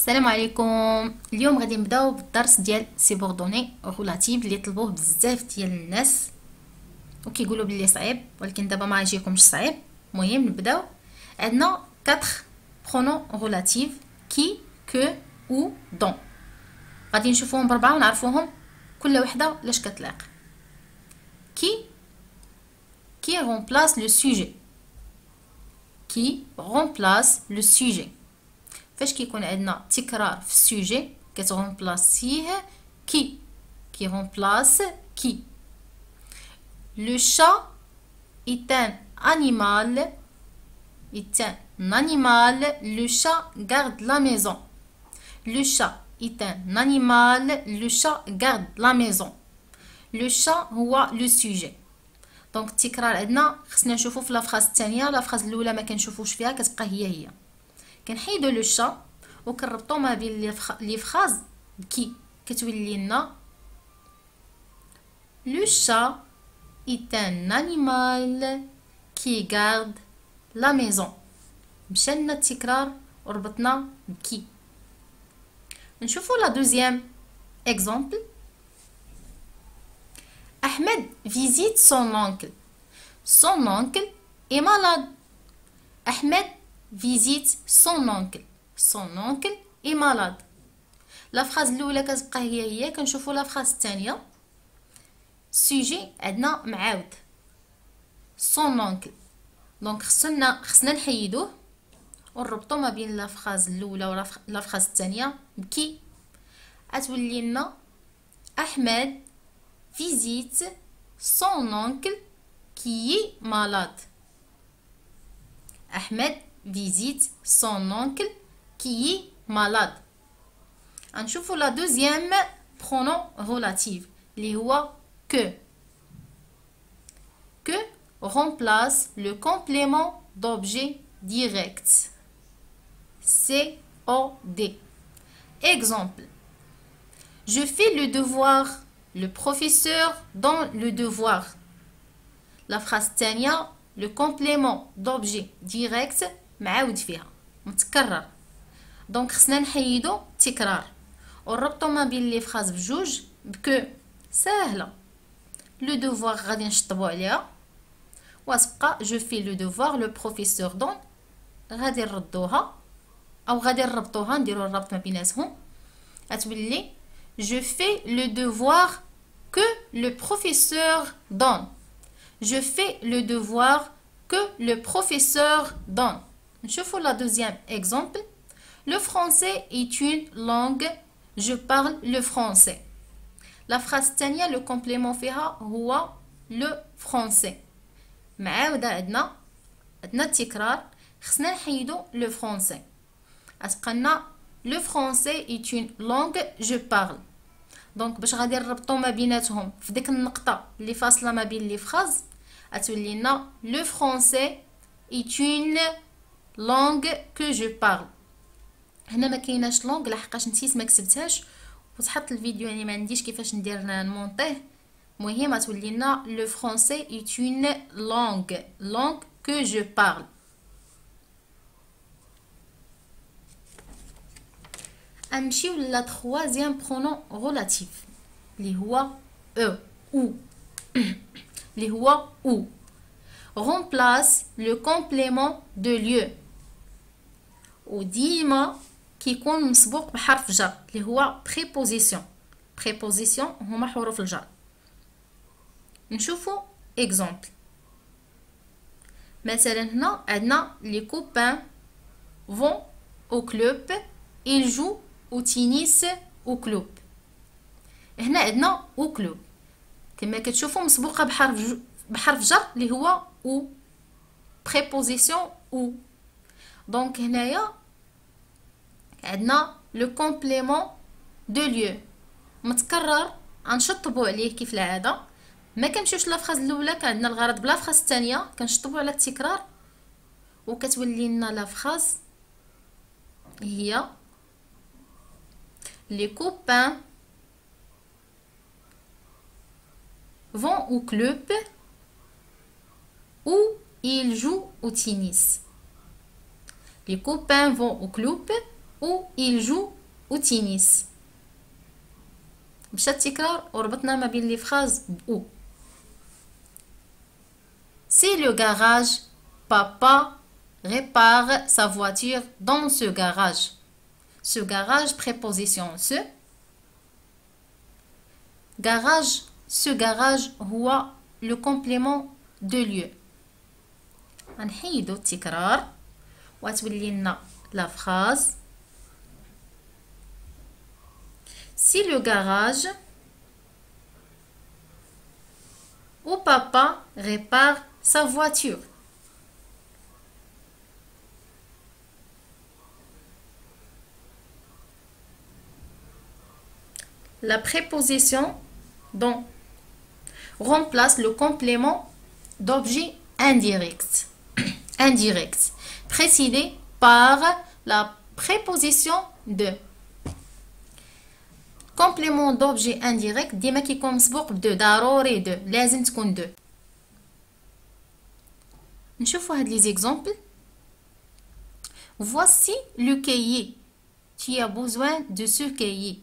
السلام عليكم. اليوم غادي نبداو بالدرس ديال سيبوردوني غولاتيف اللي طلبوه بزاف ديال الناس وكيقولوا بلي صعيب، ولكن دابا ما يجيكمش صعيب. المهم نبداو. عندنا 4 برونون غولاتيف: كي، كو، او، دون. غادي نشوفوهم بربعه ونعرفوهم كل وحده لاش كتلاق. qui remplace le sujet. qui remplace le sujet. فاش كيكون عندنا تكرار في السوجي كتغومبلاسيه كي remplace qui. Le chat est un animal. Le chat garde la maison. Le chat est un animal. Le chat garde la maison. Le chat هو le sujet. دونك التكرار عندنا خصنا نشوفو في لافراز الثانيه. لافراز الاولى ما كنشوفوش فيها، كتبقى هي كنحيدو لو شا وكنربطو ما بين لي فراز بكي كتولي لنا لو شا est un animal qui garde la maison. مشى لنا التكرار وربطنا بكي. نشوفو لا دوزيام اكزامبل. Ahmed visite son oncle. Son oncle est malade. Ahmed visite son oncle. Son oncle est malade. La phrase الاولى كتبقى هي كنشوفوا لا phrase الثانيه. سوجي عندنا معاود son oncle. دونك خصنا نحيدوه ونربطو ما بين لا phrase الاولى ولا لا phrase الثانيه بكي. غتولي لنا احمد visite son oncle qui est malade. Ahmed visite son oncle qui est malade. نشوفوا la deuxième pronom relatif اللي هو que. Que remplace le complément d'objet direct. COD. Exemple. Je fais le devoir. Le professeur donne le devoir. La phrase الثانية le complément d'objet direct معاود فيها متكرر. دونك خصنا نحيدو التكرار ونربطو ما بين لي فراز بجوج بكو. ساهله. لو دوفوار غادي نشطبو عليها وتبقى جو في لو دوفوار لو بروفيسور دون. غادي نردوها او غادي نربطوها نديرو الربط ما بيناتهم. غتولي je fais le devoir que le professeur donne. Je fais le devoir que le professeur donne. نشوفوا la deuxième exemple. Le français est une langue. Je parle le français. La phrase الثانية le complément فيها هو le français. معاودة عندنا التكرار خصنا نحيدو le français. غتبقى لنا le français est une langue. Je parle. دونك باش غادي نربطو ما بيناتهم في ديك النقطه اللي فاصله ما بين لي فراز غتولي لنا لو فرونسي est une langue que je parle. هنا ما كايناش لونغ لحقاش نسيت ما كتبتهاش وتحط الفيديو، يعني ما عنديش كيفاش ندير نمونطيه. المهم غتولي لنا لو فرونسي est une langue que je parle. نمشيو لا troisième pronom relatif اللي هو ou اللي هو ou remplace le complément de lieu وديما كيكون مسبوق بحرف جر اللي هو préposition هما حروف الجر. نشوفوا exemple. مثلا هنا عندنا les copains vont au club. ils jouent au tennis au club. هنا عندنا او كلوب كما كتشوفوا مسبوقه بحرف جر اللي هو او بريبوزيسيون او. دونك هنايا عندنا لو كومبليمون دو ليو متكرر غنشطبوا عليه كيف العاده. ما كنمشيوش لا فراز الاولى، كان عندنا الغرض بلا فراز الثانيه كنشطبوا على التكرار وكتولي لنا لا فراز هي les copains vont au club ou ils jouent au tennis. Les copains vont au club ou ils jouent وتنس. مشى التكرار وربطنا ما بين لي فراز بأو. C'est le garage. Papa répare sa voiture dans ce garage. Ce garage, préposition ce. Garage, ce garage هو le complément de lieu. غنحيدو التكرار وتولي لنا la phrase. Si le garage où papa répare sa voiture. La préposition dans remplace le complément d'objet indirect, indirect, précédé par la préposition de. Complément d'objet indirect ديما كيكون مسبوق ب de ضروري de لازم تكون de. نشوفوا هاد لي زيكزامبل. Voici le cahier. Tu as besoin de ce cahier.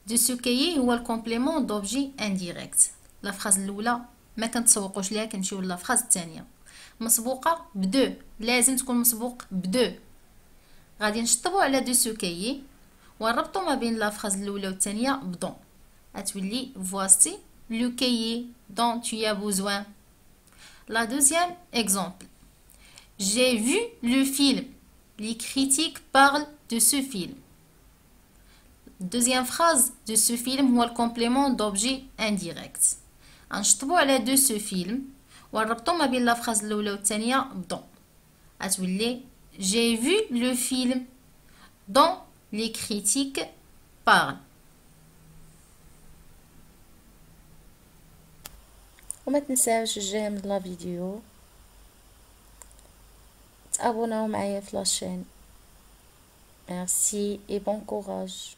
De ce cahier هو الكومبليمون دوبجي انديريكت. لا فراز الاولى ما كنتسوقوش ليها، كنمشيو لا فراز الثانيه مسبوقه بدو، لازم تكون مسبوق بدو. غادي نشطبوا على دو سو كايي ونربطوا ما بين لا فراز الاولى والثانيه بدون. غتولي voici le cahier dont tu as besoin. La deuxième exemple. J'ai vu le film. Les critiques parlent de ce film. Deuxième phrase de ce film هو الكومبليمون دوبجي انديريكت. غنشطبوا على دو سو فيلم ونربطوا ما بين لا فراز الاولى والثانيه بدون. غتولي j'ai vu le film dont les critiques parlent. وما تنساوش جيم لا فيديو، تابوناو معايا في لاشين. Merci et bon courage.